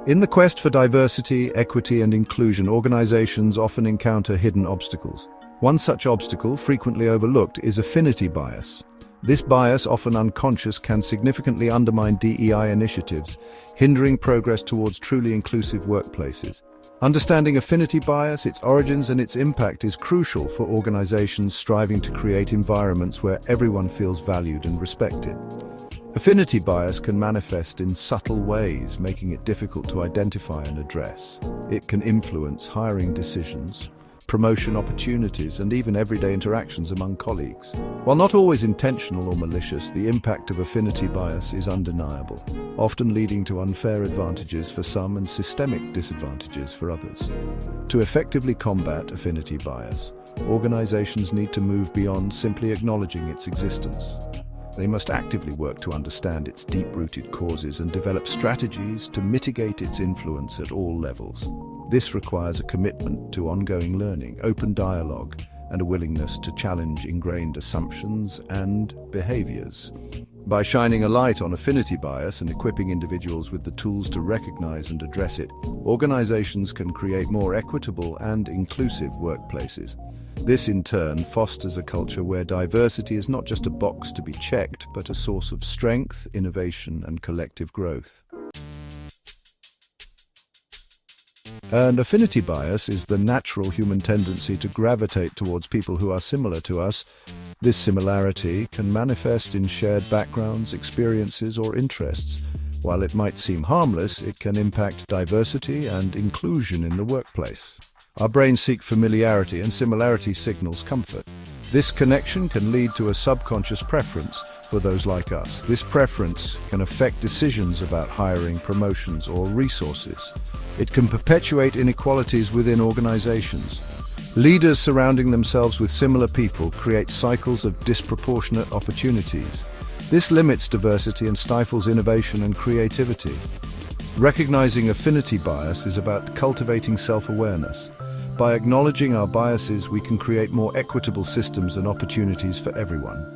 In the quest for diversity, equity, and inclusion, organizations often encounter hidden obstacles. One such obstacle, frequently overlooked, is affinity bias. This bias, often unconscious, can significantly undermine DEI initiatives, hindering progress towards truly inclusive workplaces. Understanding affinity bias, its origins, and its impact is crucial for organizations striving to create environments where everyone feels valued and respected. Affinity bias can manifest in subtle ways, making it difficult to identify and address. It can influence hiring decisions, promotion opportunities, and even everyday interactions among colleagues. While not always intentional or malicious, the impact of affinity bias is undeniable, often leading to unfair advantages for some and systemic disadvantages for others. To effectively combat affinity bias, organizations need to move beyond simply acknowledging its existence. They must actively work to understand its deep-rooted causes and develop strategies to mitigate its influence at all levels. This requires a commitment to ongoing learning, open dialogue, and a willingness to challenge ingrained assumptions and behaviors. By shining a light on affinity bias and equipping individuals with the tools to recognize and address it, organizations can create more equitable and inclusive workplaces. This, in turn, fosters a culture where diversity is not just a box to be checked, but a source of strength, innovation, and collective growth. And affinity bias is the natural human tendency to gravitate towards people who are similar to us. This similarity can manifest in shared backgrounds, experiences, or interests. While it might seem harmless, it can impact diversity and inclusion in the workplace. Our brains seek familiarity, and similarity signals comfort. This connection can lead to a subconscious preference for those like us. This preference can affect decisions about hiring, promotions, or resources. It can perpetuate inequalities within organizations. Leaders surrounding themselves with similar people create cycles of disproportionate opportunities. This limits diversity and stifles innovation and creativity. Recognizing affinity bias is about cultivating self-awareness. By acknowledging our biases, we can create more equitable systems and opportunities for everyone.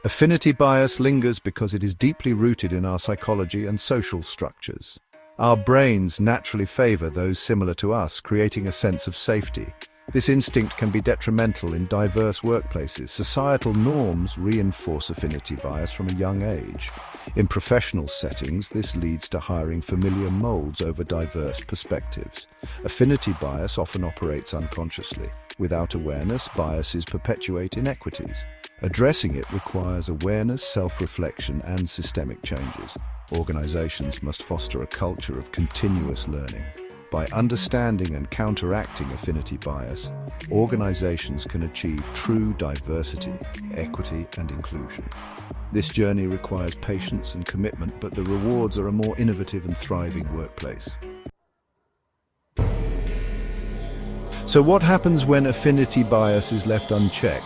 Affinity bias lingers because it is deeply rooted in our psychology and social structures. Our brains naturally favor those similar to us, creating a sense of safety. This instinct can be detrimental in diverse workplaces. Societal norms reinforce affinity bias from a young age. In professional settings, this leads to hiring familiar molds over diverse perspectives. Affinity bias often operates unconsciously. Without awareness, biases perpetuate inequities. Addressing it requires awareness, self-reflection, and systemic changes. Organizations must foster a culture of continuous learning. By understanding and counteracting affinity bias, organizations can achieve true diversity, equity, and inclusion. This journey requires patience and commitment, but the rewards are a more innovative and thriving workplace. So what happens when affinity bias is left unchecked?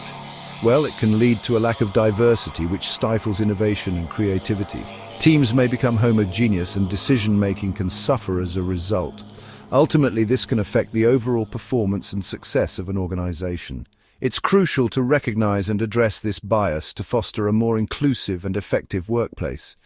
Well, it can lead to a lack of diversity, which stifles innovation and creativity. Teams may become homogeneous, and decision-making can suffer as a result. Ultimately, this can affect the overall performance and success of an organization. It's crucial to recognize and address this bias to foster a more inclusive and effective workplace.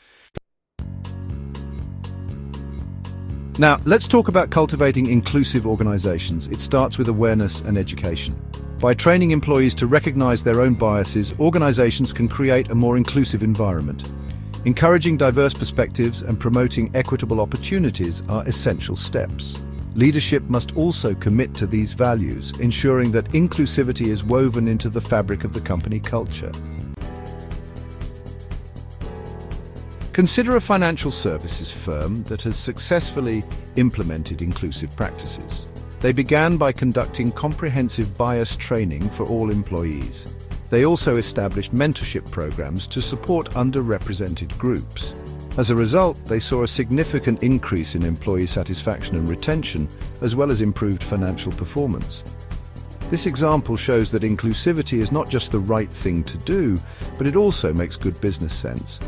Now, let's talk about cultivating inclusive organizations. It starts with awareness and education. By training employees to recognize their own biases, organizations can create a more inclusive environment. Encouraging diverse perspectives and promoting equitable opportunities are essential steps. Leadership must also commit to these values, ensuring that inclusivity is woven into the fabric of the company culture. Consider a financial services firm that has successfully implemented inclusive practices. They began by conducting comprehensive bias training for all employees. They also established mentorship programs to support underrepresented groups. As a result, they saw a significant increase in employee satisfaction and retention, as well as improved financial performance. This example shows that inclusivity is not just the right thing to do, but it also makes good business sense.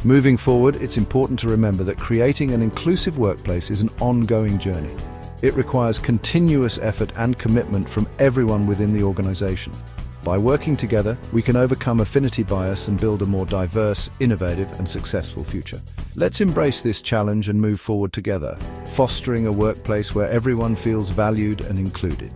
Moving forward, it's important to remember that creating an inclusive workplace is an ongoing journey. It requires continuous effort and commitment from everyone within the organization. By working together, we can overcome affinity bias and build a more diverse, innovative, and successful future. Let's embrace this challenge and move forward together, fostering a workplace where everyone feels valued and included.